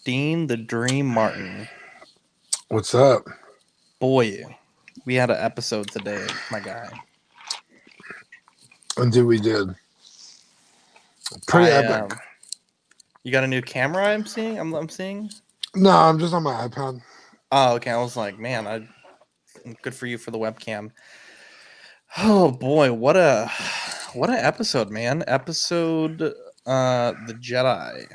Dean the Dream Martin. What's up? Boy, we had an episode today, my guy. Indeed, we did. Pretty I epic. You got a new camera? I'm seeing. I'm seeing. No, I'm just on my iPad. Oh, okay. I was like, man, good for you for the webcam. Oh boy, what an episode, man! Episode The Jedi,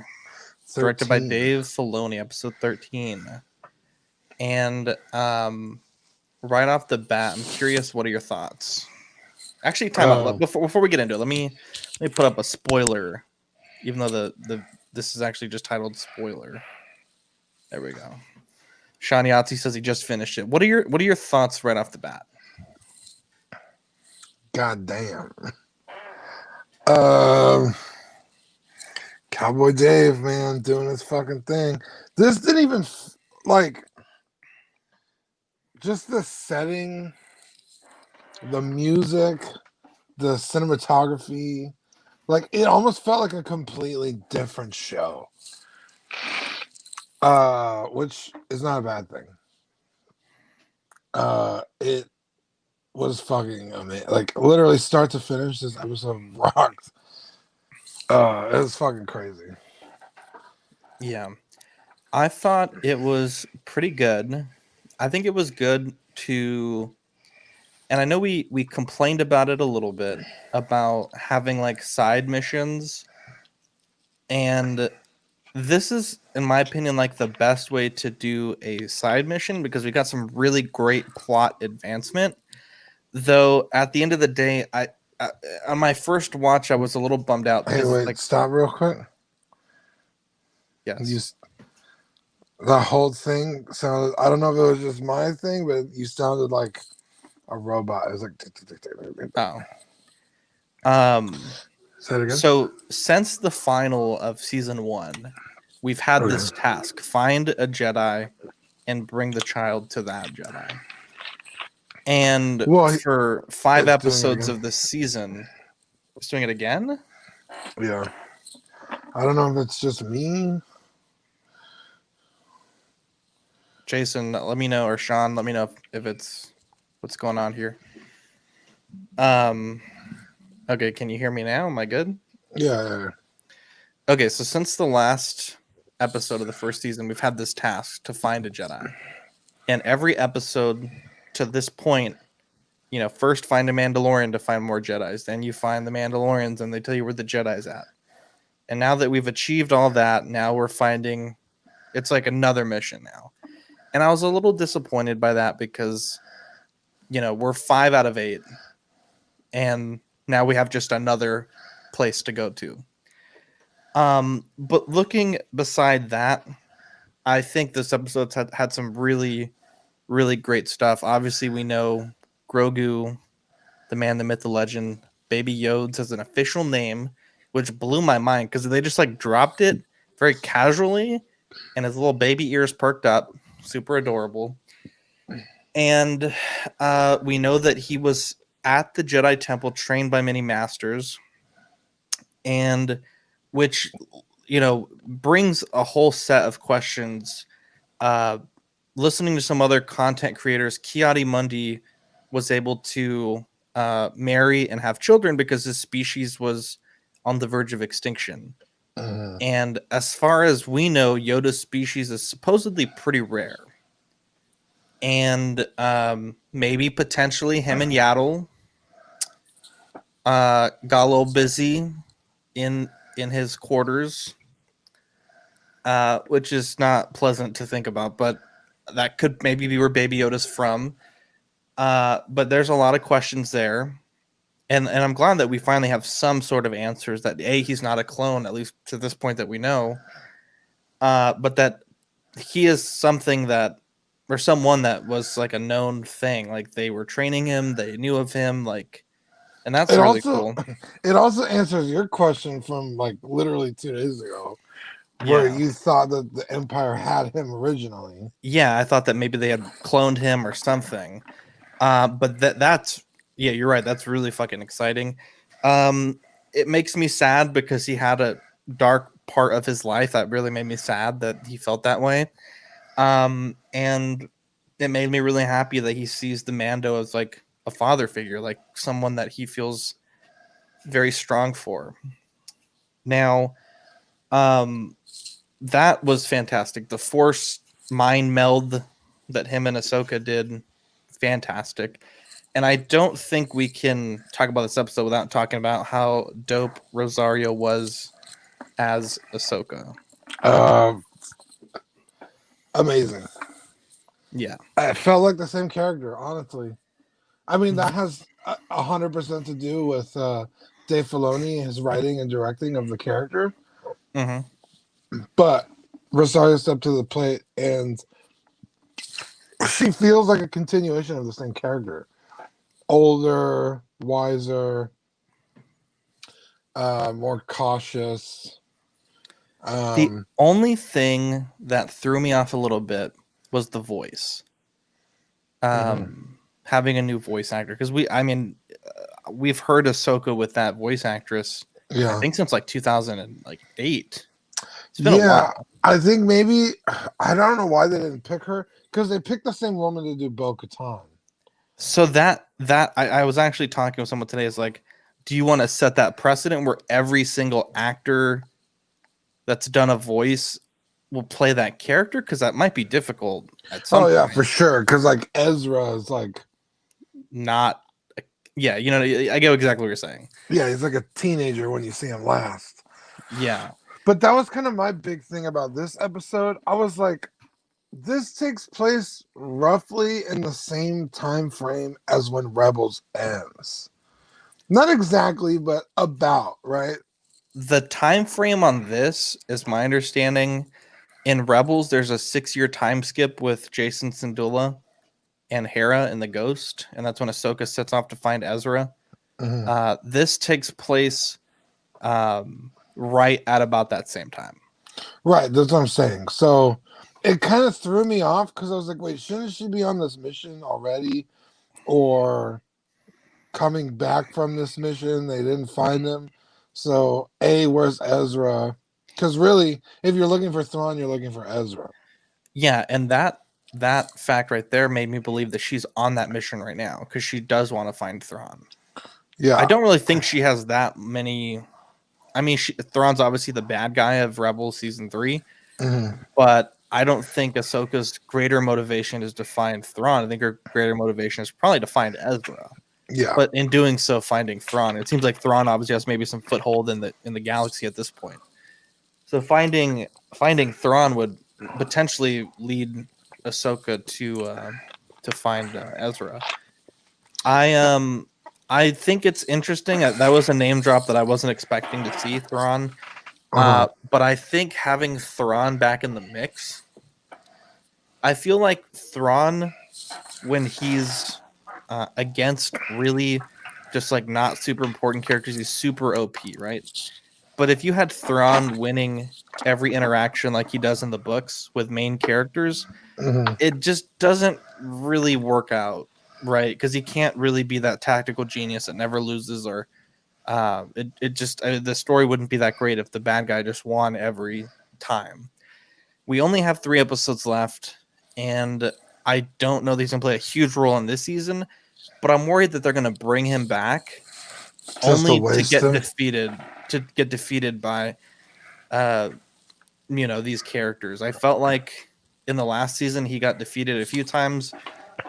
directed by 13. Dave Filoni. Episode 13, and right off the bat, I'm curious. What are your thoughts? Actually, time out. Before we get into it, let me put up a spoiler, even though the this is actually just titled spoiler. There we go. Sean Yahtzee says he just finished it. What are your thoughts right off the bat? God damn. Cowboy Dave, man, doing his fucking thing. This didn't even just the setting, the music, the cinematography. Like, it almost felt like a completely different show. Which is not a bad thing. It was fucking amazing. Like, literally start to finish, this episode rocked. It was fucking crazy. Yeah. I thought it was pretty good. I think it was good to, and I know we complained about it a little bit about having like side missions, and this is, in my opinion, like the best way to do a side mission because we got some really great plot advancement. Though at the end of the day, I on my first watch I was a little bummed out. Hey, wait, stop real quick. Yes. The whole thing sounded, I don't know if it was just my thing, but you sounded like a robot. It was like say it again. So since the final of season 1, we've had this task: find a Jedi and bring the child to that Jedi. And for 5 episodes of this season, it's doing it again. Yeah, I don't know if it's just me. Jason, let me know, or Sean, let me know if it's what's going on here. Okay, can you hear me now? Am I good? Yeah. Okay, so since the last episode of the first season, we've had this task to find a Jedi. And every episode to this point, first find a Mandalorian to find more Jedis. Then you find the Mandalorians and they tell you where the Jedi's at. And now that we've achieved all that, now we're finding, it's like another mission now. And I was a little disappointed by that because, we're 5 out of 8. And now we have just another place to go to. But looking beside that, I think this episode's had some really, really great stuff. Obviously, we know Grogu, the man, the myth, the legend, Baby Yoda has an official name, which blew my mind because they just like dropped it very casually, and his little baby ears perked up, super adorable. And we know that he was at the Jedi Temple, trained by many masters, and which brings a whole set of questions. Listening to some other content creators, Ki-Adi-Mundi was able to marry and have children because his species was on the verge of extinction. And as far as we know, Yoda's species is supposedly pretty rare. And maybe potentially him and Yaddle got a little busy in his quarters, which is not pleasant to think about, but that could maybe be where Baby Yoda's from. But there's a lot of questions there. And I'm glad that we finally have some sort of answers that he's not a clone, at least to this point that we know. But that he is something that, or someone that was like a known thing. Like they were training him, they knew of him, like, and that's really cool. It also answers your question from like literally 2 days ago, where you thought that the Empire had him originally. Yeah, I thought that maybe they had cloned him or something. But that's yeah, you're right. That's really fucking exciting. It makes me sad because he had a dark part of his life that really made me sad that he felt that way. And it made me really happy that he sees the Mando as like a father figure, like someone that he feels very strong for. Now, um, that was fantastic. The Force mind meld that him and Ahsoka did, fantastic. And I don't think we can talk about this episode without talking about how dope Rosario was as Ahsoka. Uh, Amazing. Yeah. I felt like the same character, honestly. I mean, that has 100% to do with Dave Filoni, his writing and directing of the character. Mm-hmm. But Rosario stepped to the plate, and she feels like a continuation of the same character. Older, wiser, more cautious. The only thing that threw me off a little bit was the voice. Having a new voice actor, because we've heard Ahsoka with that voice actress, I Yeah. think since like 2008. It's been a Yeah. while. I think maybe, I don't know why they didn't pick her, because they picked the same woman to do Bo Katan. So I was actually talking with someone today. Is like, do you want to set that precedent where every single actor that's done a voice will play that character? Because that might be difficult at some Oh, yeah, point. for sure. Because, like, Ezra is like, Not, yeah, you know, I get exactly what you're saying. yeah, he's like a teenager when you see him last. Yeah, But that was kind of my big thing about this episode. I was like, this takes place roughly in the same time frame as when Rebels ends. Not exactly, but about, right? the time frame on this is my understanding. In Rebels, there's a 6-year time skip with Jason Syndulla and Hera and the Ghost, and that's when Ahsoka sets off to find Ezra. This takes place right at about that same time. Right, that's what I'm saying. So it kind of threw me off because I was like, wait, shouldn't she be on this mission already? Or coming back from this mission, they didn't find him. So, where's Ezra? Because really, if you're looking for Thrawn, you're looking for Ezra. Yeah, and that fact right there made me believe that she's on that mission right now because she does want to find Thrawn. I Yeah. don't really think she has that many. I mean, Thrawn's obviously the bad guy of Rebels season 3, but I don't think Ahsoka's greater motivation is to find Thrawn. I think her greater motivation is probably to find Ezra. Yeah. But in doing so, finding Thrawn. It seems like Thrawn obviously has maybe some foothold in the galaxy at this point. So finding Thrawn would potentially lead Ahsoka to find Ezra. I think it's interesting. That was a name drop that I wasn't expecting to see Thrawn. But I think having Thrawn back in the mix, I feel like Thrawn, when he's against really just like not super important characters, he's super OP, right? But if you had Thrawn winning every interaction like he does in the books with main characters, it just doesn't really work out, right? Because he can't really be that tactical genius that never loses, or it just the story wouldn't be that great if the bad guy just won every time. We only have 3 episodes left, and I don't know that he's gonna play a huge role in this season, but I'm worried that they're gonna bring him back Just to only to waste get him. defeated by these characters. I felt like in the last season he got defeated a few times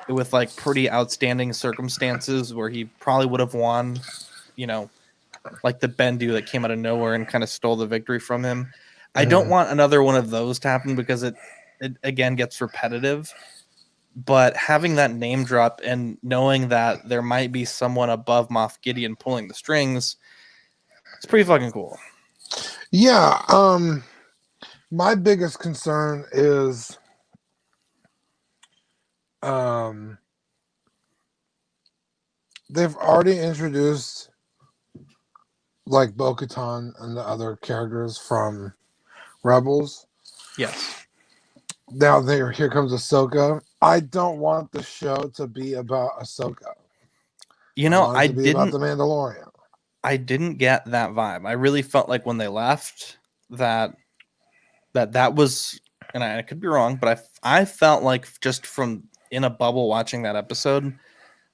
with like pretty outstanding circumstances where he probably would have won, like the Bendu that came out of nowhere and kind of stole the victory from him. I don't want another one of those to happen because it again gets repetitive. But having that name drop and knowing that there might be someone above Moff Gideon pulling the strings, it's pretty fucking cool. Yeah. My biggest concern is they've already introduced like Bo Katan and the other characters from Rebels. Yes. Now here comes Ahsoka. I don't want the show to be about Ahsoka. I want it to be about the Mandalorian. I didn't get that vibe. I really felt like when they left, that that was, and I could be wrong, but I felt like just from in a bubble watching that episode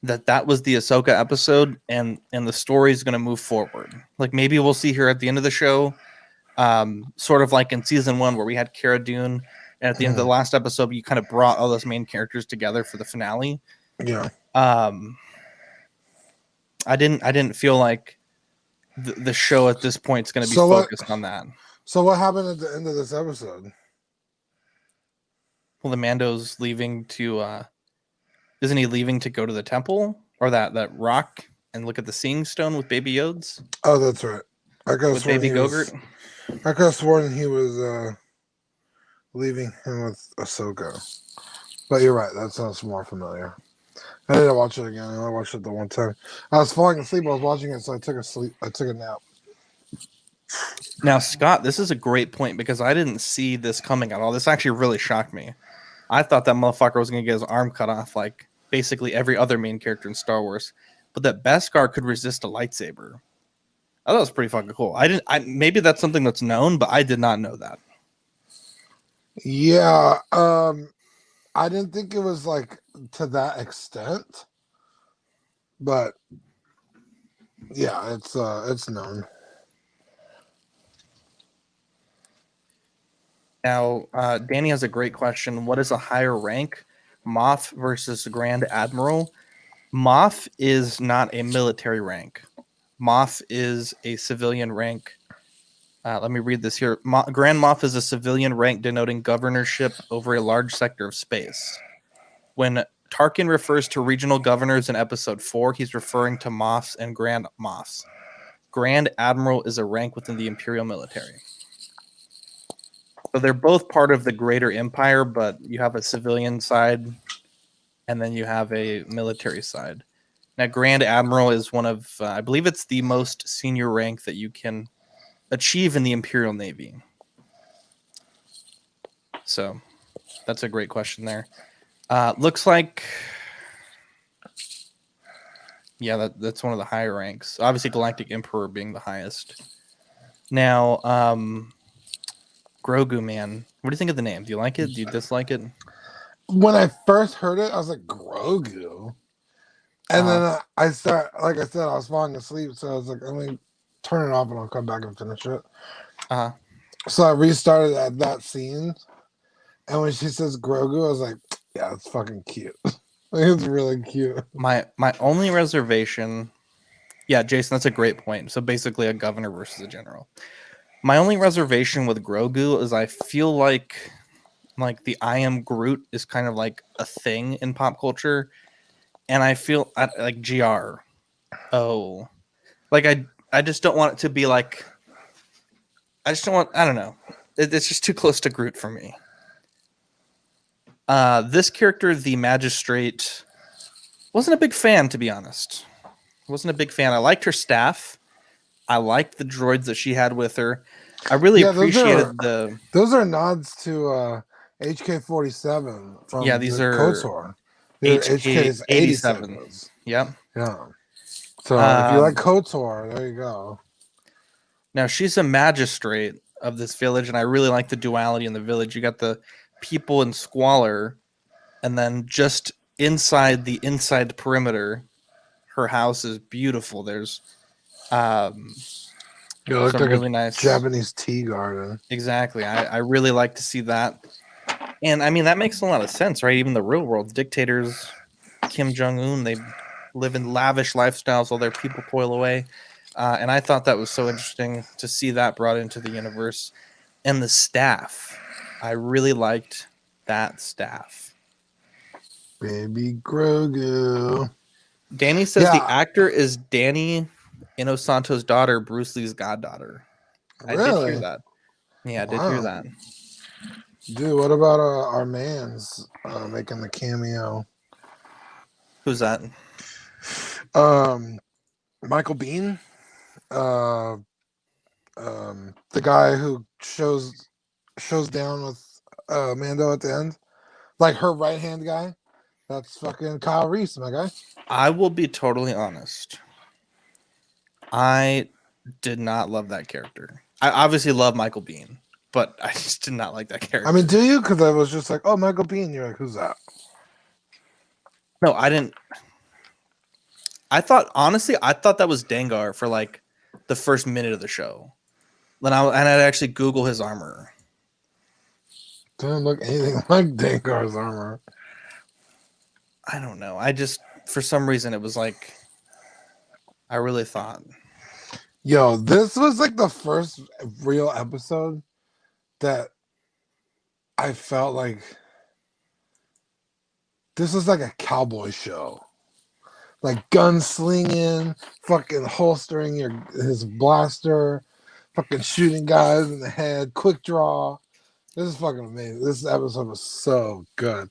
that was the Ahsoka episode, and the story is going to move forward. Like maybe we'll see her at the end of the show, sort of like in season 1 where we had Cara Dune, and at the end of the last episode you kind of brought all those main characters together for the finale. Yeah. I didn't feel like the show at this point is going to be focused on that. So what happened at the end of this episode? Well, the Mando's leaving to isn't he leaving to go to the temple or that rock and look at the Seeing Stone with Baby Yodes? Oh, that's right. I could have sworn Baby Gogurt. I could have sworn he was leaving him with Ahsoka. But you're right. That sounds more familiar. I didn't watch it again. I only watched it the one time. I was falling asleep. I was watching it, so I took a nap. Now, Scott, this is a great point because I didn't see this coming at all. This actually really shocked me. I thought that motherfucker was going to get his arm cut off like basically every other main character in Star Wars, but that Beskar could resist a lightsaber. I thought it was pretty fucking cool. Maybe that's something that's known, but I did not know that. Yeah, I didn't think it was like to that extent, but yeah, it's known. Now, Danny has a great question. What is a higher rank, Moff versus Grand Admiral? Moff is not a military rank. Moff is a civilian rank. Let me read this here. Grand Moff is a civilian rank denoting governorship over a large sector of space. When Tarkin refers to regional governors in Episode 4, he's referring to Moffs and Grand Moffs. Grand Admiral is a rank within the Imperial military. So they're both part of the greater empire, but you have a civilian side and then you have a military side. Now, Grand Admiral is one of, I believe it's the most senior rank that you can achieve in the Imperial Navy. So that's a great question there. Looks like, yeah, that's one of the higher ranks. Obviously, Galactic Emperor being the highest. Now, Grogu, man, what do you think of the name? Do you like it? Do you dislike it? When I first heard it, I was like, Grogu. And then I start, like I said, I was falling asleep, so I was like, let me turn it off and I'll come back and finish it. So I restarted at that scene, and when she says Grogu, I was like, yeah, it's fucking cute. It's really cute. My only reservation, yeah, Jason, that's a great point. So basically a governor versus a general. My only reservation with Grogu is I feel like the I am Groot is kind of like a thing in pop culture. And I feel like GR. Oh, like I just don't want it to be like, I just don't want, I don't know. It's just too close to Groot for me. This character, the Magistrate, wasn't a big fan, to be honest. Wasn't a big fan. I liked her staff. I liked the droids that she had with her. I really appreciated those are nods to HK-47 from these are KOTOR. HK's 87. Yep. Yeah. So if you like KOTOR, there you go. Now she's a magistrate of this village, and I really like the duality in the village. You got the people in squalor, and then just inside the inside perimeter, her house is beautiful. There's it looked like really nice Japanese tea garden. Exactly. I really like to see that. And I mean, that makes a lot of sense, right? Even the real world dictators, Kim Jong-un, they live in lavish lifestyles while their people toil away. And I thought that was so interesting to see that brought into the universe. And the staff, I really liked that staff. Baby Grogu. Danny says the actor is Danny Inosanto's daughter, Bruce Lee's goddaughter. Really? I did hear that. Yeah, I did hear that. Dude, what about our man's making the cameo? Who's that? Michael Biehn. The guy who shows down with Mando at the end. Like her right-hand guy. That's fucking Kyle Reese, my guy. I will be totally honest. I did not love that character. I obviously love Michael Biehn, but I just did not like that I mean, character. do you? Because I was just like, oh, Michael Biehn. You're like, who's that? No, I didn't. I thought honestly, I thought that was Dengar for like the first minute of the show. I'd actually Google his armor. Didn't look anything like Dengar's armor. I don't know. I just for some reason it was like I really thought. Yo, this was like the first real episode that I felt like this was like a cowboy show. Like gunslinging, fucking holstering his blaster, fucking shooting guys in the head, quick draw. This is fucking amazing. This episode was so good.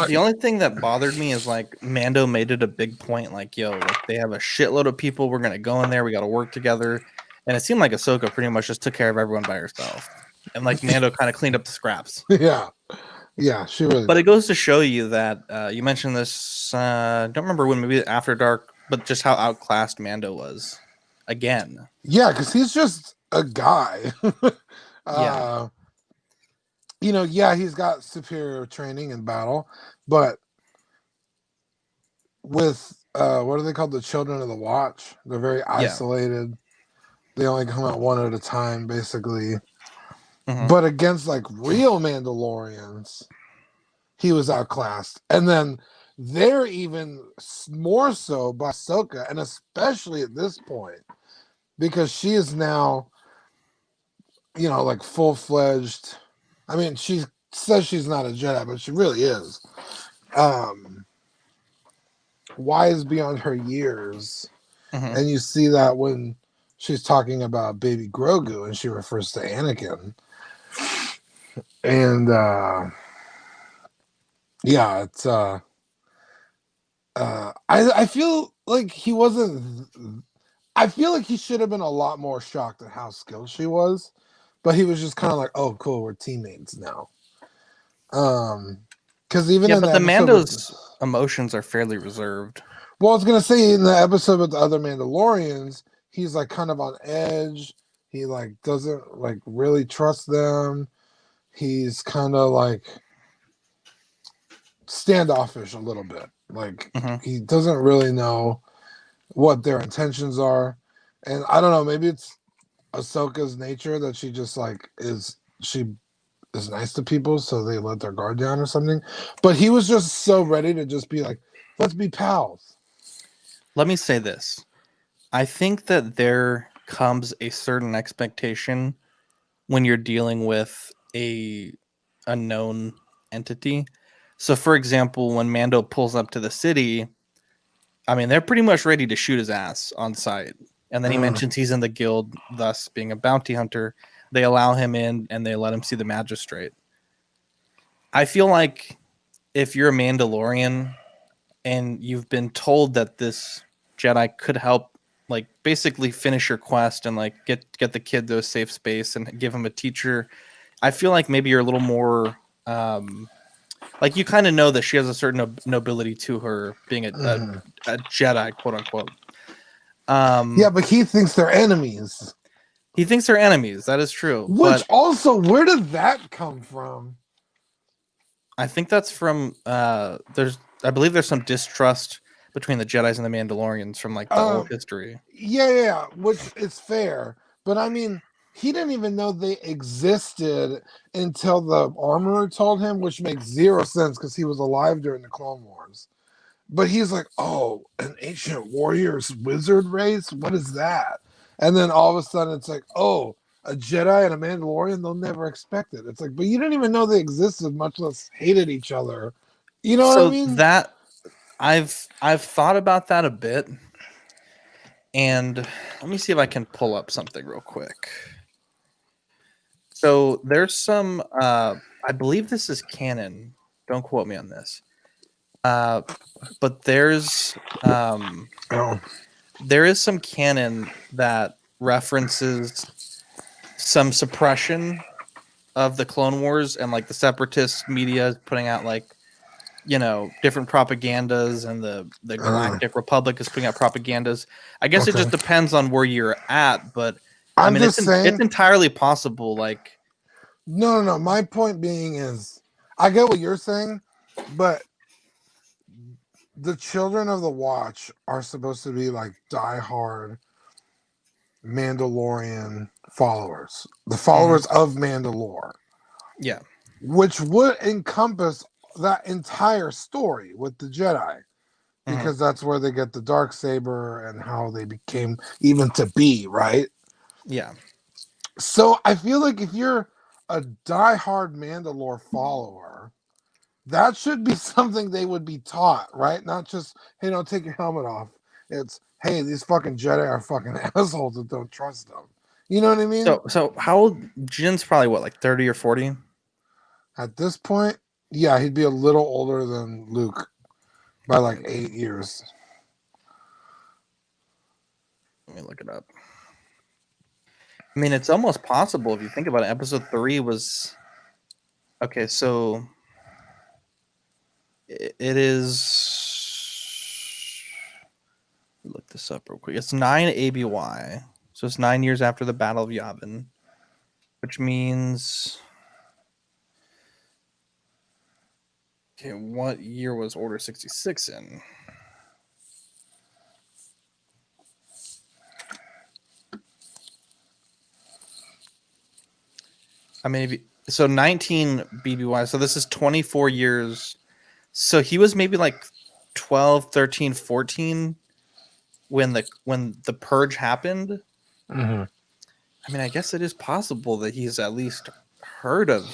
The only thing that bothered me is like Mando made it a big point, like, yo, like they have a shitload of people. We're gonna go in there, we gotta work together. And it seemed like Ahsoka pretty much just took care of everyone by herself. And like Mando kind of cleaned up the scraps. Yeah, she really But did. it goes to show you that you mentioned this, don't remember when, maybe After Dark, but just how outclassed Mando was. Again. Yeah, because he's just a guy. Yeah. Yeah, he's got superior training in battle, but with what are they called? The Children of the Watch. They're very isolated. They only come out one at a time, basically. Mm-hmm. But against like real Mandalorians, he was outclassed. And then they're even more so by Ahsoka, and especially at this point, because she is now, like full-fledged. I mean, she says she's not a Jedi, but she really is. Wise beyond her years. Mm-hmm. And you see that when she's talking about baby Grogu and she refers to Anakin. And yeah, it's I feel like he wasn't. I feel like he should have been a lot more shocked at how skilled she was, but he was just kind of like, "Oh, cool, we're teammates now." Because even in but the the episode Mando's emotions are fairly reserved. well, I was gonna say in the episode with the other Mandalorians, he's like kind of on edge. He like doesn't like really trust them. He's kind of like standoffish a little bit. Like he doesn't really know what their intentions are. And I don't know, maybe it's Ahsoka's nature that she just like is nice to people, so they let their guard down or something. But he was just so ready to just be like, let's be pals. Let me say this. I think that there comes a certain expectation when you're dealing with a known entity. So for example, when Mando pulls up to the city, I mean, they're pretty much ready to shoot his ass on sight. And then he mentions he's in the guild, thus being a bounty hunter. They allow him in and they let him see the magistrate. I feel like if you're a Mandalorian and you've been told that this Jedi could help, like basically finish your quest and like get the kid to a safe space and give him a teacher, I feel like maybe you're a little more like you kind of know that she has a certain nobility to her being a Jedi, quote unquote. Yeah, but he thinks they're enemies. He thinks they're enemies. That is true. Which also, where did that come from? I think that's from I believe there's some distrust between the Jedis and the Mandalorians from like the old history. Yeah, which is fair. But I mean, he didn't even know they existed until the armorer told him, which makes zero sense because he was alive during the Clone Wars. But he's like, oh, an ancient warrior's wizard race? What is that? And then all of a sudden it's like, oh, a Jedi and a Mandalorian, they'll never expect it. It's like, but you didn't even know they existed, much less hated each other. You know what I mean? That I've thought about that a bit. And let me see if I can pull up something real quick. So there's some I believe this is canon. Don't quote me on this. But there is some canon that references some suppression of the Clone Wars and like the separatist media putting out like different propagandas, and the Galactic Republic is putting out propagandas. I guess it just depends on where you're at, but I'm just it's saying. entirely possible. Like, No. My point being is, I get what you're saying, but the children of the Watch are supposed to be like diehard Mandalorian followers, the mhm, followers of Mandalore, yeah, which would encompass that entire story with the Jedi, mhm. because that's where they get the dark saber and how they became even to be, right? Yeah. So I feel like if you're a diehard Mandalore follower, that should be something they would be taught, right? Not just, hey, no, take your helmet off. It's, hey, these fucking Jedi are fucking assholes and don't trust them. You know what I mean? So how old? Jin's probably what, like 30 or 40? At this point, yeah, he'd be a little older than Luke by like Okay, 8 years. let me look it up. I mean, it's almost possible if you think about it. Episode 3 was okay. So it is. Look this up real quick. It's 9 ABY, so it's 9 years after the Battle of Yavin, which means. Okay, what year was Order 66 in? I mean, so 19 BBY, so this is 24 years. So he was maybe like 12, 13, 14 when the purge happened. Mm-hmm. I mean, I guess it is possible that he's at least heard of.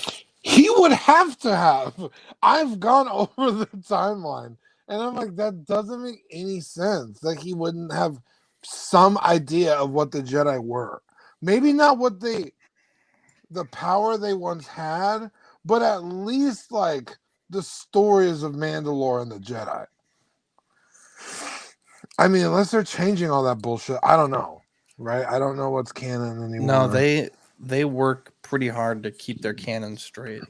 He would have to have. I've gone over the timeline, and I'm like, that doesn't make any sense. Like, he wouldn't have some idea of what the Jedi were. Maybe not what the power they once had, but at least like the stories of Mandalore and the Jedi. I mean, unless they're changing all that bullshit, I don't know. Right? I don't know what's canon No, anymore. they work pretty hard to keep their canon straight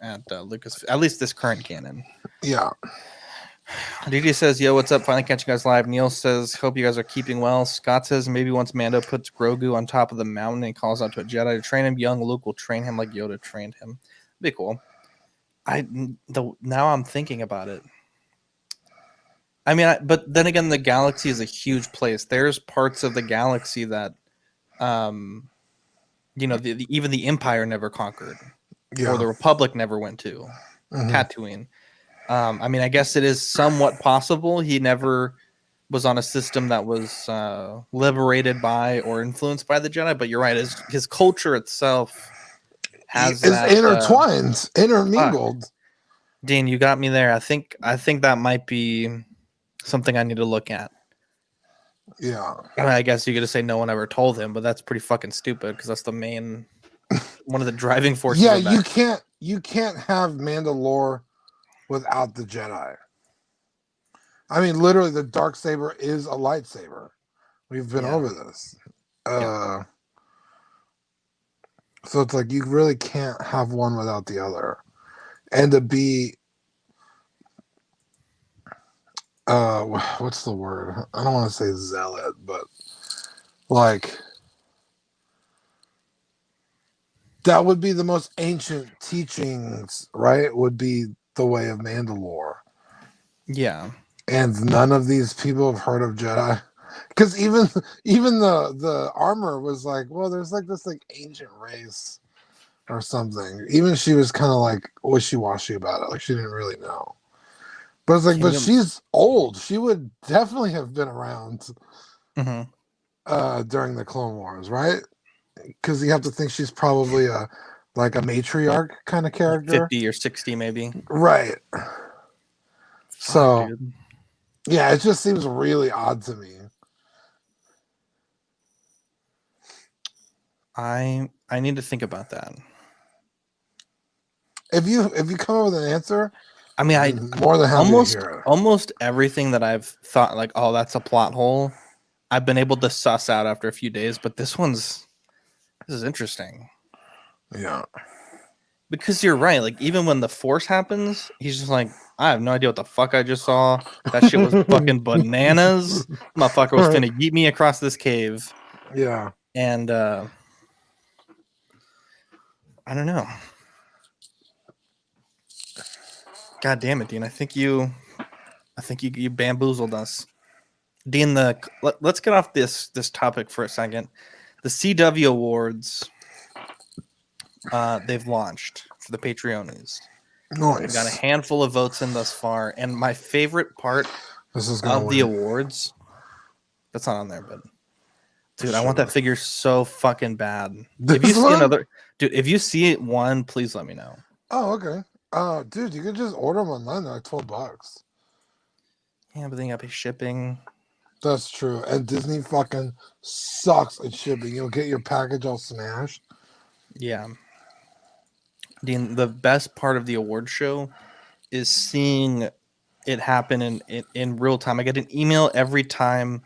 at Lucas. At least this current canon. Yeah. DJ says, "Yo, what's up? Finally catching you guys live." Neil says, "Hope you guys are keeping well." Scott says, "Maybe once Mando puts Grogu on top of the mountain and calls out to a Jedi to train him, young Luke will train him like Yoda trained him." Be cool. Now I'm thinking about it. I mean, but then again, the galaxy is a huge place. There's parts of the galaxy that, even the Empire never conquered, or Yeah. the Republic never went to. Mm-hmm. Tatooine. I mean, I guess it is somewhat possible he never was on a system that was liberated by or influenced by the Jedi. But you're right; his culture itself has Is that. intertwined, Fuck, intermingled. Dean, you got me there. I think that might be something I need to look at. Yeah. I guess you could just say no one ever told him, but that's pretty fucking stupid because that's the main one of the driving forces Yeah, of that. you can't have Mandalore without the Jedi. I mean, literally, the dark saber is a lightsaber. We've been Yeah, over this. yeah. So it's like you really can't have one without the other. And to be what's the word? I don't want to say zealot, but like that would be the most ancient teachings, right? Would be the way of Mandalore. Yeah. And none of these people have heard of Jedi. Because even the armor was like, well, there's like this like ancient race or something. Even she was kind of like wishy-washy about it. Like she didn't really know. But it's like, Can but you? she's old. She would definitely have been around Mhm. during the Clone Wars, right? Because you have to think she's probably a like a matriarch kind of Like character. 50 or 60 maybe. Right. Fuck, So dude. yeah, it just seems really odd to me. I need to think about that. If you come up with an answer, I mean, I I'm more than happy to almost hear it. almost everything that I've thought like, oh, that's a plot hole. I've been able to suss out after a few days, but this is interesting Yeah. because you're right. Like even when the Force happens, he's just like, I have no idea what the fuck I just saw. That shit was fucking bananas. Motherfucker was finna yeet me across this cave. Yeah. And I don't know. God damn it, Dean. I think you bamboozled us. Dean, let's get off this topic for a second. The CW Awards, they've launched for the Patreonies. They've got a Nice. handful of votes in thus far, and my favorite part This is gonna of the win. awards, that's not on there, but dude, I want Sure. that figure so fucking bad. If you This see one? if you see one, please let me know. Oh, okay. Dude, you could just order them online. They're like $12. Yeah, but then you gotta pay shipping. That's true. And Disney fucking sucks at shipping. You'll get your package all smashed. Yeah. Dean, the best part of the award show is seeing it happen in real time. I get an email every time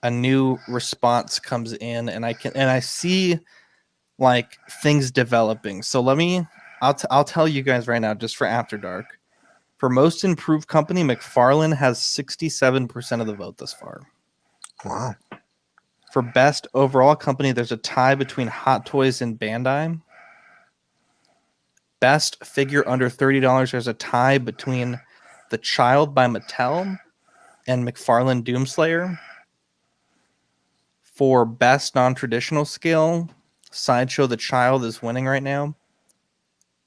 a new response comes in, and I see like things developing. So I'll tell you guys right now, just for After Dark. For most improved company, McFarlane has 67% of the vote thus far. Wow. For best overall company, there's a tie between Hot Toys and Bandai. Best figure under $30, there's a tie between The Child by Mattel and McFarlane Doomslayer. For best non-traditional scale, Sideshow The Child is winning right now.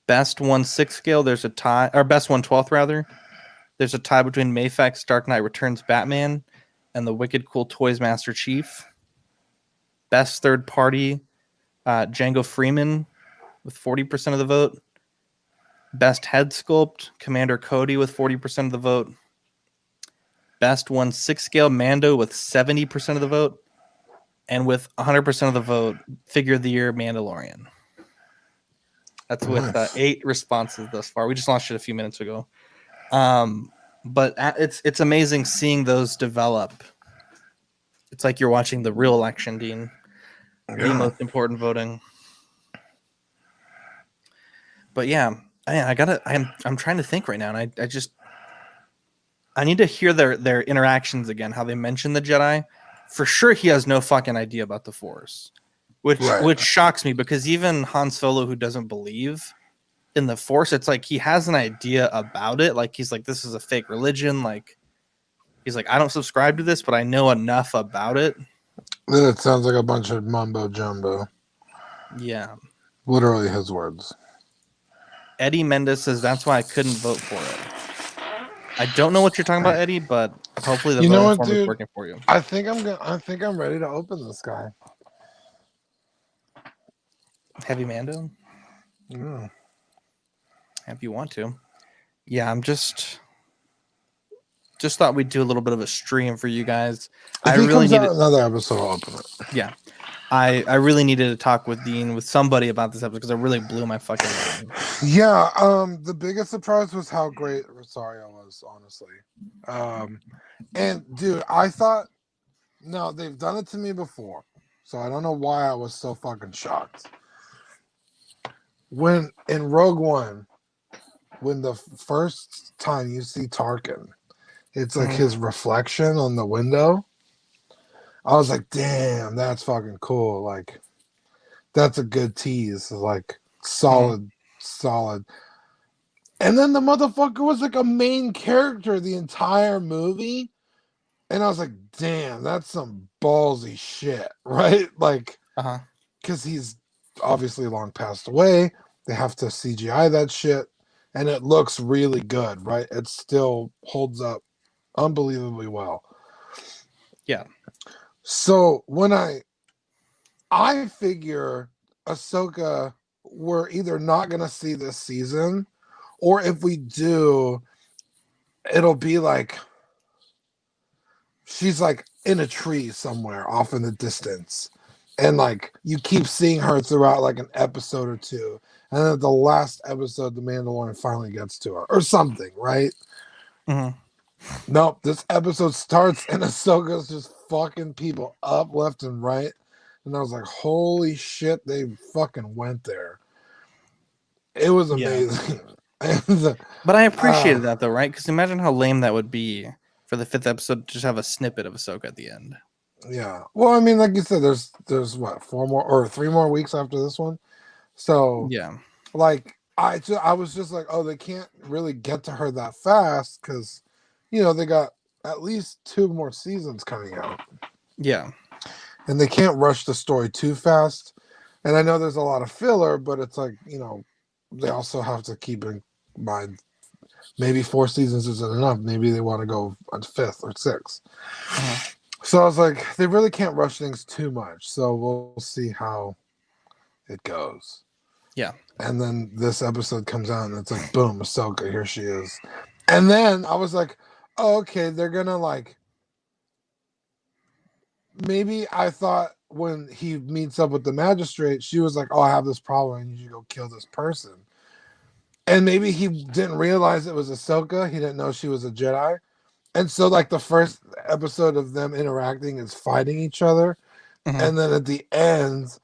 Best 1/6 scale, there's a tie, or best 1/12 rather. There's a tie between Mayfax Dark Knight Returns Batman and the Wicked Cool Toys Master Chief. Best third party, Django Freeman with 40% of the vote. Best head sculpt, Commander Cody with 40% of the vote. Best 1/6 scale, Mando with 70% of the vote. And with 100% of the vote, Figure of the Year, Mandalorian. That's with Nice. 8 responses thus far. We just launched it a few minutes ago. But it's amazing seeing those develop. It's like you're watching the real election, Dean. The Yeah. most important voting. But yeah, I'm trying to think right now, and I need to hear their interactions again, how they mention the Jedi. For sure, he has no fucking idea about the Force, Right. which shocks me because even Han Solo, who doesn't believe in the Force, it's like he has an idea about it. Like he's like, this is a fake religion. Like he's like, I don't subscribe to this, but I know enough about it. Then it sounds like a bunch of mumbo jumbo. Yeah. Literally his words. Eddie Mendes says that's why I couldn't vote for it. I don't know what you're talking about, Eddie, but hopefully the You know voting what, form is dude? working for you. I think I'm ready to open this guy. Heavy Mando? Yeah. If you want to. Yeah, I'm just thought we'd do a little bit of a stream for you guys. If he comes out another episode, I'll open it. Yeah. I really needed to talk with Dean, with somebody about this episode because it really blew my fucking mind. Yeah, the biggest surprise was how great Rosario was, honestly. And dude, I thought, no, they've done it to me before, so I don't know why I was so fucking shocked. When in Rogue One, when the first time you see Tarkin, it's like his reflection on the window. I was like, damn, that's fucking cool. Like, that's a good tease. Like, solid. And then the motherfucker was like a main character the entire movie. And I was like, damn, that's some ballsy shit, right? Like, because he's obviously long passed away. They have to CGI that shit. And it looks really good, right? It still holds up unbelievably well. Yeah. So when I figure Ahsoka, we're either not going to see this season, or if we do, it'll be like she's like in a tree somewhere off in the distance. And like you keep seeing her throughout like an episode or two. And then at the last episode, the Mandalorian finally gets to her or something, right? Nope. This episode starts and Ahsoka's just fucking people up left and right. And I was like, holy shit, they fucking went there. It was amazing. Yeah. But I appreciated that though, right? Because imagine how lame that would be for the 5th episode to just have a snippet of Ahsoka at the end. Yeah. Well, I mean, like you said, there's what 4 more or 3 more weeks after this one. So Yeah, like I was just like, oh, they can't really get to her that fast because, they got at least 2 more seasons coming out, yeah, and they can't rush the story too fast. And I know there's a lot of filler, but it's like they also have to keep in mind maybe 4 seasons isn't enough. Maybe they want to go on fifth or sixth. uh So I was like, they really can't rush things too much. So we'll see how it goes. yeah. And then this episode comes out and it's like, boom, Ahsoka, here she is. And then I was like, oh, okay, they're gonna like maybe I thought when he meets up with the magistrate, she was like, oh, I have this problem, I need you to go kill this person. And maybe he didn't realize it was Ahsoka. He didn't know she was a Jedi. And so like the first episode of them interacting is fighting each other. hmm And then at the end,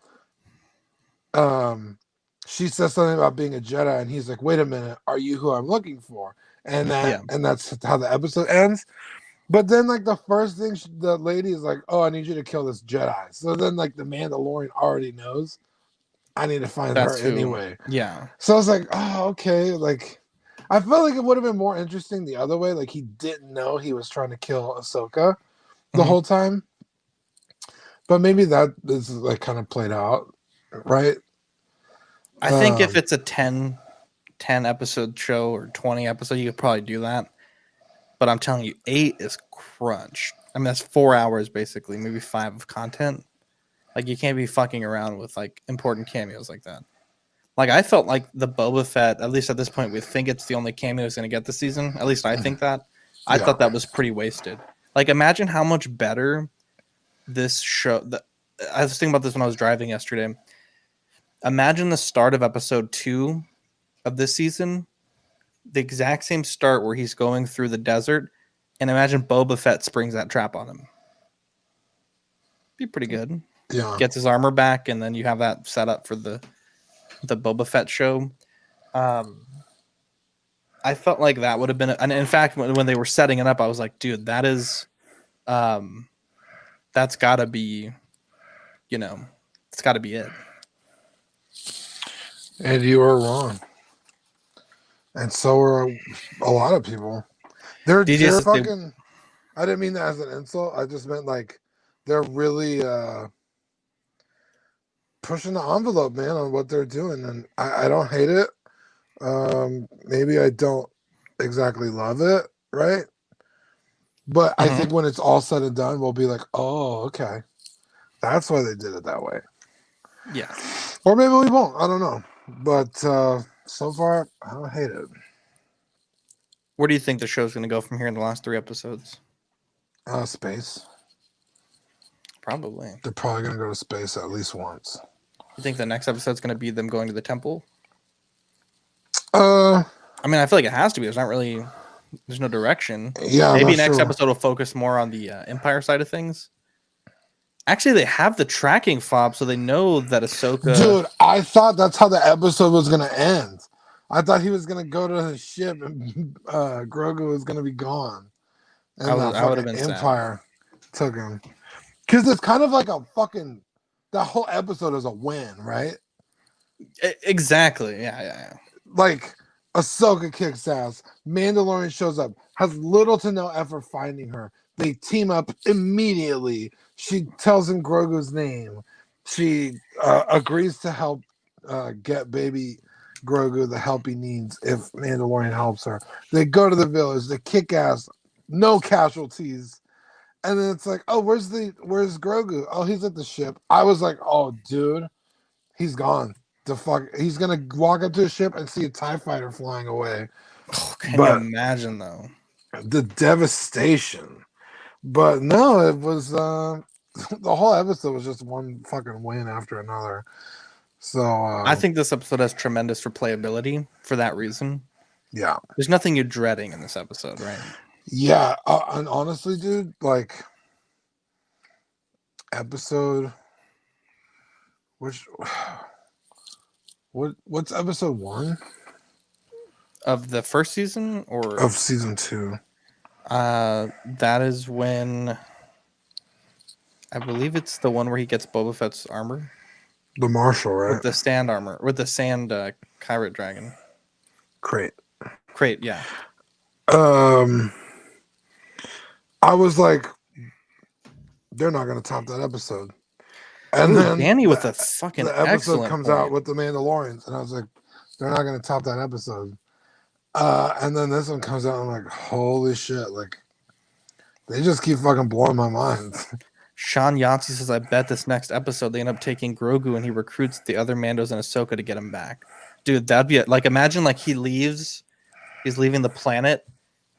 um she says something about being a Jedi, and he's like, wait a minute, are you who I'm looking for? Yeah, And that's how the episode ends. But then like the first thing the lady is like, oh, I need you to kill this Jedi. So then like the Mandalorian already knows I need to find her that's who. anyway. Yeah, So I was like, oh, okay. Like I felt like it would have been more interesting the other way. Like he didn't know he was trying to kill Ahsoka the hmm whole time. But maybe that is like kind of played out, right? I think if Um, it's a 10 episode show or 20 episode, you could probably do that. But I'm telling you, 8 is crunch. I mean, that's 4 hours basically, maybe 5 of content. Like you can't be fucking around with like important cameos like that. Like I felt like the Boba Fett, at least at this point, we think it's the only cameo he's going to get this season. At least I think that. I yeah. thought that was pretty wasted. Like imagine how much better this show. I was thinking about this when I was driving yesterday. Imagine the start of episode 2 of this season, the exact same start where he's going through the desert, and imagine Boba Fett springs that trap on him. Be pretty good. Yeah. Gets his armor back, and then you have that set up for the Boba Fett show. Um, I felt like that would have been, and in fact, when they were setting it up, I was like, dude, um, that's got to be, you know, it's got to be it. And you were wrong. And so are a lot of people. DJ They're says they, fucking I didn't mean that as an insult. I just meant like they're really pushing the envelope, man, on what they're doing. And I don't hate it. Maybe I don't exactly love it, right? But I Mhm. think when it's all said and done, we'll be like, oh, okay. That's why they did it that way. Yeah. Or maybe we won't. I don't know. But so far, I don't hate it. Where do you think the show's going to go from here in the last 3 episodes? Space. Probably. They're probably going to go to space at least once. You think the next episode's going to be them going to the temple? Uh, I mean, I feel like it has to be. There's no direction. yeah, I'm Maybe not next sure. episode will focus more on the Empire side of things. Actually, they have the tracking fob, so they know that Ahsoka. Dude, I thought that's how the episode was gonna end. I thought he was gonna go to his ship and Grogu was gonna be gone, and that I would have fucking been sad. Empire took him. Because it's kind of like a fucking that whole episode is a win, right? Exactly. Yeah. Like Ahsoka kicks ass, Mandalorian shows up, has little to no effort finding her. They team up immediately. She tells him Grogu's name. She agrees to help get baby Grogu the help he needs if Mandalorian helps her. They go to the village. They kick ass. No casualties. And then it's like, oh, where's Grogu? Oh, he's at the ship. I was like, oh, dude, he's gone. The fuck, he's gonna walk up to a ship and see a TIE fighter flying away. Oh, can you But imagine though? the devastation. But no, it was the whole episode was just one fucking win after another. So I think this episode has tremendous replayability for that reason. yeah, There's nothing you're dreading in this episode, right? yeah, and honestly, dude, like episode which what's episode 1 Of the first season, or of season 2? that is when I believe it's the one where he gets Boba Fett's armor The Marshal, right? with the sand armor, with the sand Kyrit dragon Great. crate. Yeah. I was like, they're not going to top that episode. And Ooh, then Danny with a fucking the episode excellent comes point. out with the Mandalorians, and I was like, they're not going to top that episode. And then this one comes out, and I'm like, holy shit! Like, they just keep fucking blowing my mind. Sean Yancey says, I bet this next episode they end up taking Grogu and he recruits the other Mandos and Ahsoka to get him back. Dude, that'd be like, imagine like he's leaving the planet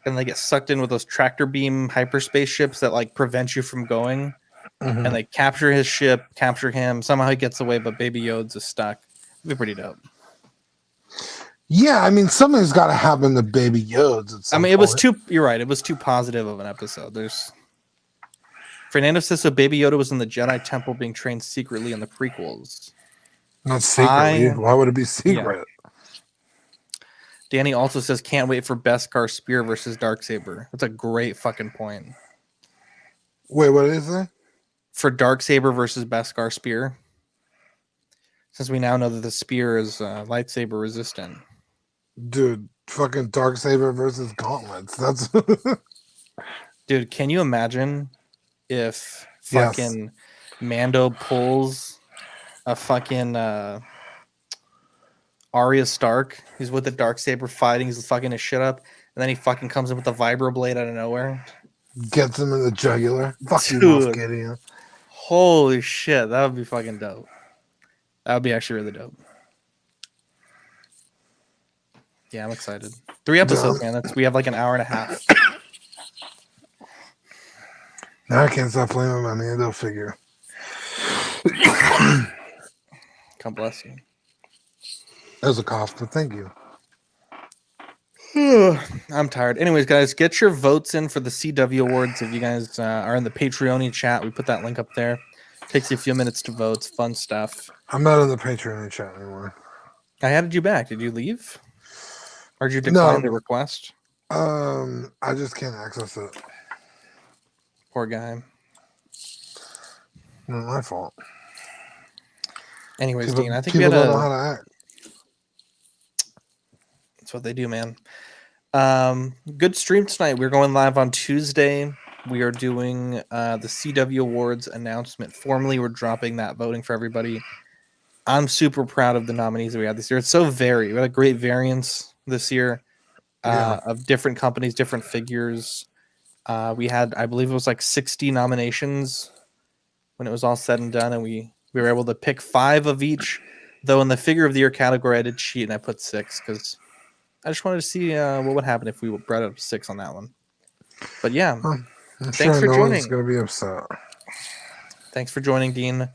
and they get sucked in with those tractor beam hyperspace ships that like prevent you from going. Mhm. And they capture his ship, capture him. Somehow he gets away, but Baby Yoda's is stuck. It'd be pretty dope. Yeah, I mean, something's got to happen to Baby Yodes at some I mean, it was point. you're right. It was too positive of an episode. Fernando says, so Baby Yoda was in the Jedi Temple being trained secretly in the prequels. Not secretly. Why would it be secret? Yeah. Danny also says, can't wait for Beskar Spear versus Darksaber. That's a great fucking point. Wait, what is it? For Darksaber versus Beskar Spear. Since we now know that the spear is lightsaber resistant. Dude, fucking Darksaber versus Gauntlets. That's Dude, can you imagine if fucking Mando pulls a fucking Arya Stark? He's with the Darksaber fighting, he's fucking his shit up, and then he fucking comes in with the vibroblade out of nowhere. Gets him in the jugular. Fuck you, Dude. Moff Gideon. Holy shit, that would be fucking dope. That would be actually really dope. Yeah, I'm excited. 3 episodes, man. We have like an hour and a half. Now I can't stop playing with my Mando figure. God bless you. That was a cough, but thank you. I'm tired. Anyways, guys, get your votes in for the CW Awards. If you guys are in the Patreon chat, we put that link up there. Takes you a few minutes to vote. It's fun stuff. I'm not in the Patreon chat anymore. I added you back. Did you leave? Or did you decline the request? I just can't access it. Poor guy. Not my fault. Anyways, People, Dean, I think people don't know how to act. That's what they do, man. Good stream tonight. We're going live on Tuesday. We are doing the CW Awards announcement. Formally, we're dropping that voting for everybody. I'm super proud of the nominees that we had this year. It's so varied. We had a great variance this year of different companies, different figures. We had, I believe it was like 60 nominations when it was all said and done, and we were able to pick 5 of each. Though in the figure of the year category, I did cheat and I put 6 because I just wanted to see what would happen if we brought up 6 on that one. But yeah, thanks for joining. One's gonna be upset. Thanks for joining, Dean.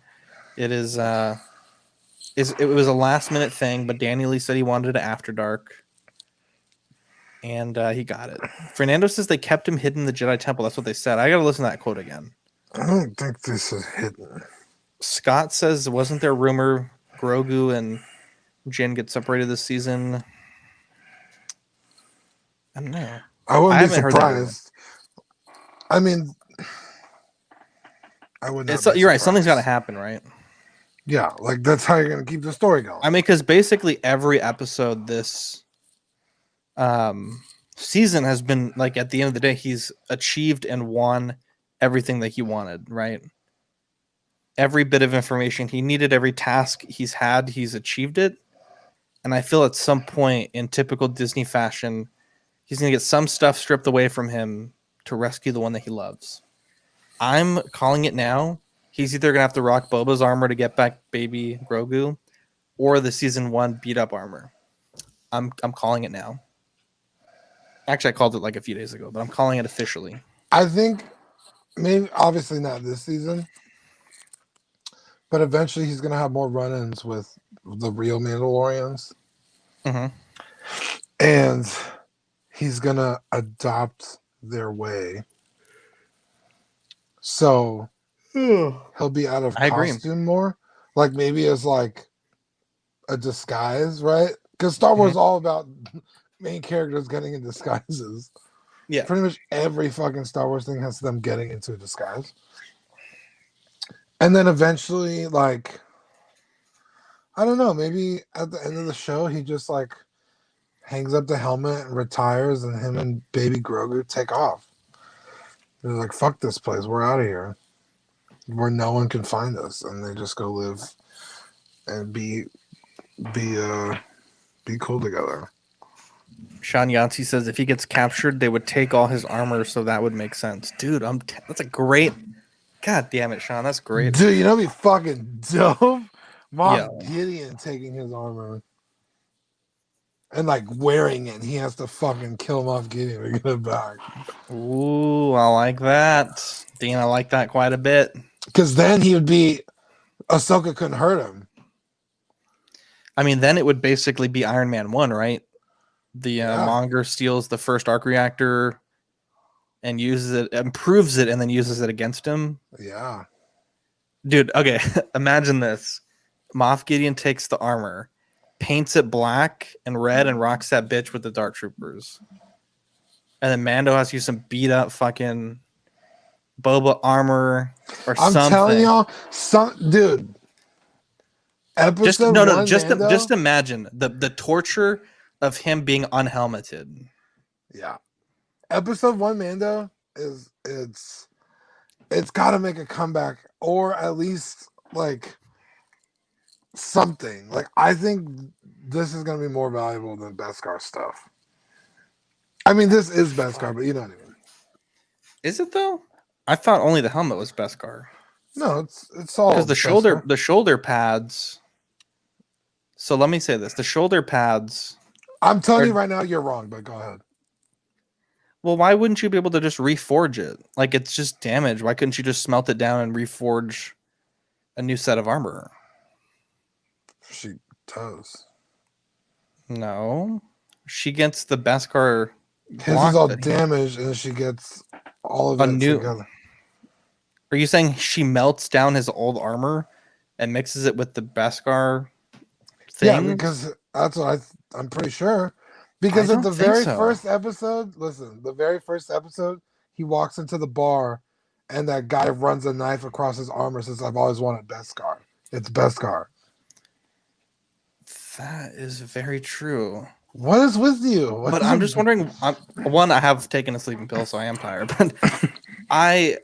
It is it was a last minute thing, but Daniel Lee said he wanted it after dark, and he got it. Fernando says they kept him hidden in the Jedi Temple. That's what they said. I gotta listen to that quote again. I don't think this is hidden. Scott says, wasn't there rumor Grogu and Jin get separated this season? I don't know. I wouldn't be surprised. I mean, I would not. You're right. Something's got to happen, right? Yeah, like that's how you're going to keep the story going. I mean, because basically every episode this season has been like, at the end of the day, he's achieved and won everything that he wanted, right? Every bit of information he needed, every task he's had, he's achieved it. And I feel at some point in typical Disney fashion, he's going to get some stuff stripped away from him to rescue the one that he loves. I'm calling it now. He's either going to have to rock Boba's armor to get back baby Grogu or the season 1 beat up armor. I'm calling it now. Actually, I called it like a few days ago, but I'm calling it officially. I think maybe obviously not this season, but eventually he's going to have more run-ins with the real Mandalorians. Mm-hmm. And he's going to adopt their way. So he'll be out of costume more. Like maybe as like a disguise, right? Because Star Wars is all about main characters getting in disguises. Yeah. Pretty much every fucking Star Wars thing has them getting into a disguise. And then eventually, like, I don't know, maybe at the end of the show, he just like hangs up the helmet and retires, and him and Baby Grogu take off. They're like, "Fuck this place, we're out of here, where no one can find us," and they just go live and be uh be cool together. Sean Yancey says if he gets captured, they would take all his armor, so that would make sense. Dude, that's a great. God damn it, Sean, that's great. Dude, you know, be fucking dope. Yeah. Moff Gideon taking his armor and like wearing it. And he has to fucking kill Moff Gideon to get it back. Ooh, I like that. Dean, I like that quite a bit. Because then he would be Ahsoka couldn't hurt him. I mean, then it would basically be Iron Man 1, right? The Monger steals the first arc reactor and uses it, improves it, and then uses it against him. Yeah. Dude, okay, imagine this. Moff Gideon takes the armor, paints it black and red, and rocks that bitch with the Dark Troopers. And then Mando has to use some beat up fucking Boba armor or something. I'm telling y'all, dude. Episode just imagine the torture of him being unhelmeted. Yeah. Episode 1 Mando it's got to make a comeback, or at least like something. Like, I think this is going to be more valuable than Beskar stuff. I mean, this is Beskar, but you know what I mean. Is it though? I thought only the helmet was Beskar. No, it's all because the shoulder pads. So let me say this: the shoulder pads. I'm telling you right now, you're wrong. But go ahead. Well, why wouldn't you be able to just reforge it? Like, it's just damaged. Why couldn't you just smelt it down and reforge a new set of armor? She does. No, she gets the Beskar. His is all damaged, and she gets all of it together. Are you saying she melts down his old armor and mixes it with the Beskar thing? Yeah, because that's what I'm pretty sure. Because at the very first episode, the very first episode, he walks into the bar, and that guy runs a knife across his arm and says, "I've always wanted Beskar. It's Beskar." That is very true. What is with you? But I'm just wondering. One, I have taken a sleeping pill, so I am tired. But I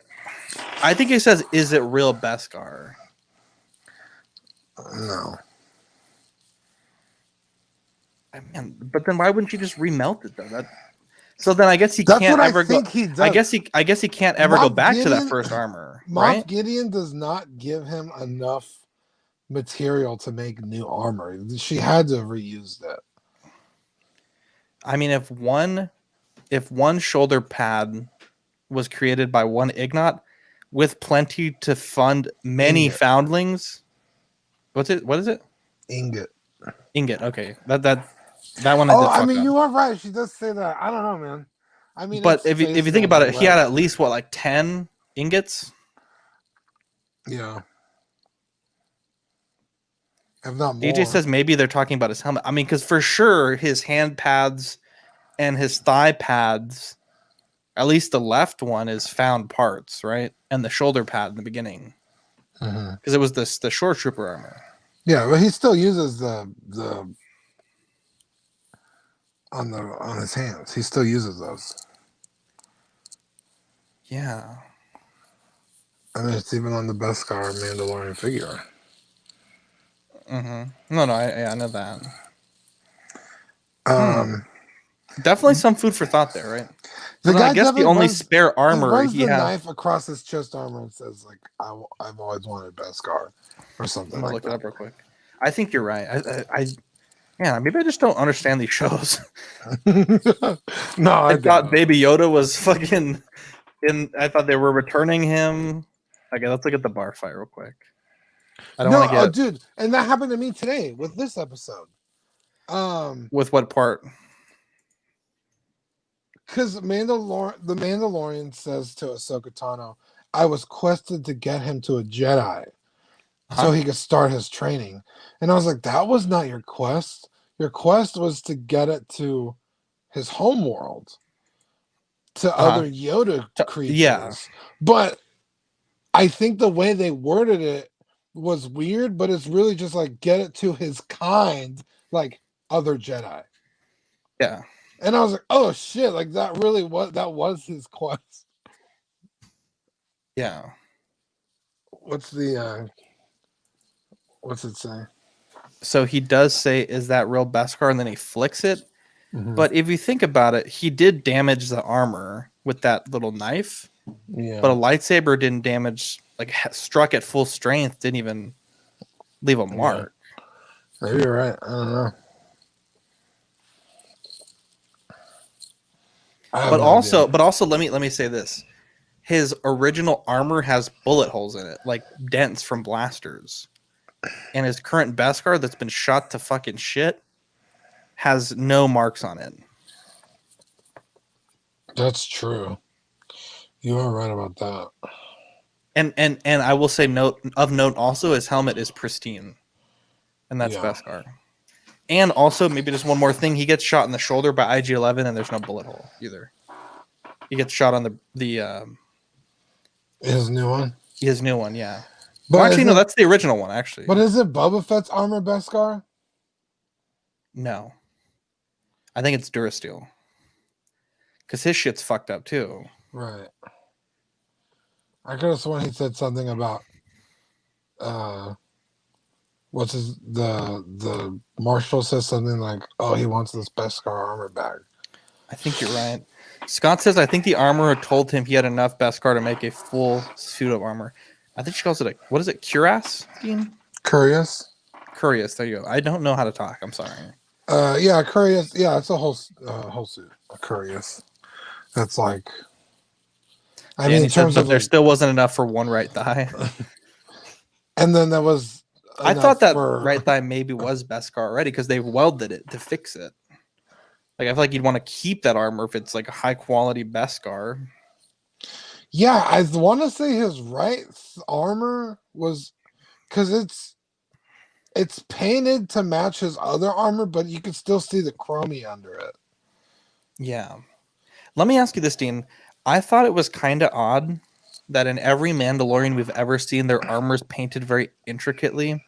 think he says, "Is it real Beskar?" No. Man, but then why wouldn't you just remelt it though? So then I guess he can't ever go. I guess he can't ever go back to that first armor. Moff Gideon does not give him enough material to make new armor. She had to have reused it. I mean, if one shoulder pad was created by one Ignat with plenty to fund many foundlings, what is it? Ingot. Okay, that one. I mean, you are right. She does say that. I don't know, man. I mean, but if you think about it, he had at least like 10 ingots. Yeah. If not more. DJ says maybe they're talking about his helmet. I mean, because for sure his hand pads and his thigh pads, at least the left one, is found parts, right? And the shoulder pad in the beginning, because it was the shore trooper armor. Yeah, but he still uses the on his hands. He still uses those. Yeah. I mean, it's even on the Beskar Mandalorian figure. No, I know that. Definitely some food for thought there, right? The guy, I guess the only spare armor he has knife across his chest armor and says, like, I've always wanted Beskar or something. I'm gonna look it up real quick. I think you're right. Maybe I just don't understand these shows. No, I thought Baby Yoda was fucking I thought they were returning him. Okay, let's look at the bar fight real quick. I don't want to get dude, and that happened to me today with this episode. With what part? Because the Mandalorian says to Ahsoka Tano, "I was quested to get him to a Jedi, so he could start his training." And I was like, "That was not your quest. Your quest was to get it to his homeworld, to other Yoda creatures." Yeah. But I think the way they worded it was weird, but it's really just like get it to his kind, like other Jedi. Yeah. And I was like, oh shit, like that really was his quest. Yeah. What's it say? So he does say, "Is that real Beskar?" And then he flicks it. Mm-hmm. But if you think about it, he did damage the armor with that little knife. Yeah. But a lightsaber didn't damage, like struck at full strength, didn't even leave a mark. Maybe you're right. I don't know. But also, let me say this: his original armor has bullet holes in it, like dents from blasters, and his current Beskar that's been shot to fucking shit has no marks on it. That's true. You are right about that. And I will say note also, his helmet is pristine, and that's Beskar. And also, maybe just one more thing: he gets shot in the shoulder by IG-11, and there's no bullet hole either. He gets shot on his new one. His new one, yeah. But well, actually, no, that's the original one. Actually, but is it Boba Fett's armor Beskar? No, I think it's Durasteel. Because his shit's fucked up too. Right. I could have sworn he said something about the marshal says something like, oh, he wants this Beskar armor back. I think you're right. Scott says, I think the armorer told him he had enough Beskar to make a full suit of armor. I think she calls it what is it, cuirass, Dean? Curious? Curious, there you go. I don't know how to talk, I'm sorry. Yeah, curious. Yeah, it's a whole suit. Curious. That's like, I mean, in terms of there still wasn't enough for one right thigh. And then there was. I thought that right thigh maybe was Beskar already because they welded it to fix it. Like I feel like you'd want to keep that armor if it's like a high quality Beskar. Yeah, I want to say his right armor was because it's painted to match his other armor, but you can still see the chromie under it. Yeah. Let me ask you this, Dean. I thought it was kind of odd that in every Mandalorian we've ever seen, their armor's painted very intricately,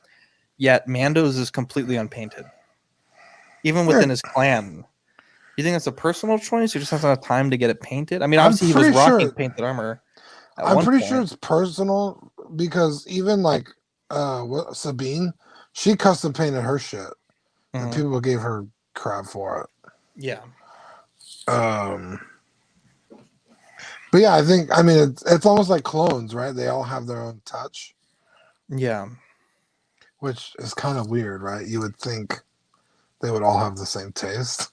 yet Mando's is completely unpainted. Even within his clan. You think that's a personal choice? You just have to have time to get it painted? I mean, obviously he was rocking painted armor. I'm pretty sure it's personal because even like Sabine, she custom painted her shit. And people gave her crap for it. Yeah. But yeah, I mean it's almost like clones, right? They all have their own touch. Yeah. Which is kind of weird, right? You would think they would all have the same taste.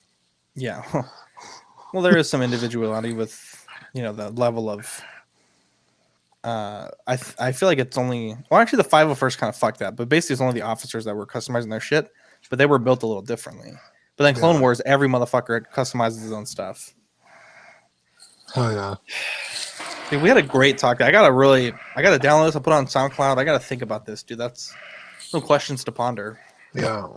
Yeah. Well, there is some individuality with, the level of I feel like it's only actually the 501st kind of fucked that, but basically it's only the officers that were customizing their shit, but they were built a little differently. But then Clone Wars, every motherfucker customizes his own stuff. Oh yeah. Dude, we had a great talk. I gotta download this. I'll put it on SoundCloud. I gotta think about this, dude. That's some questions to ponder. Yeah.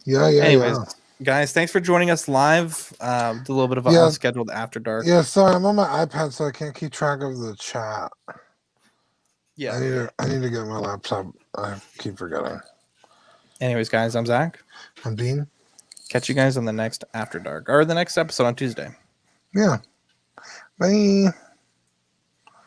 Anyways, guys, thanks for joining us live. Did a little bit of an unscheduled after dark. Yeah, sorry, I'm on my iPad, so I can't keep track of the chat. Yeah. I need to get my laptop. I keep forgetting. Anyways, guys, I'm Zach. I'm Dean. Catch you guys on the next After Dark or the next episode on Tuesday. Yeah. Bye.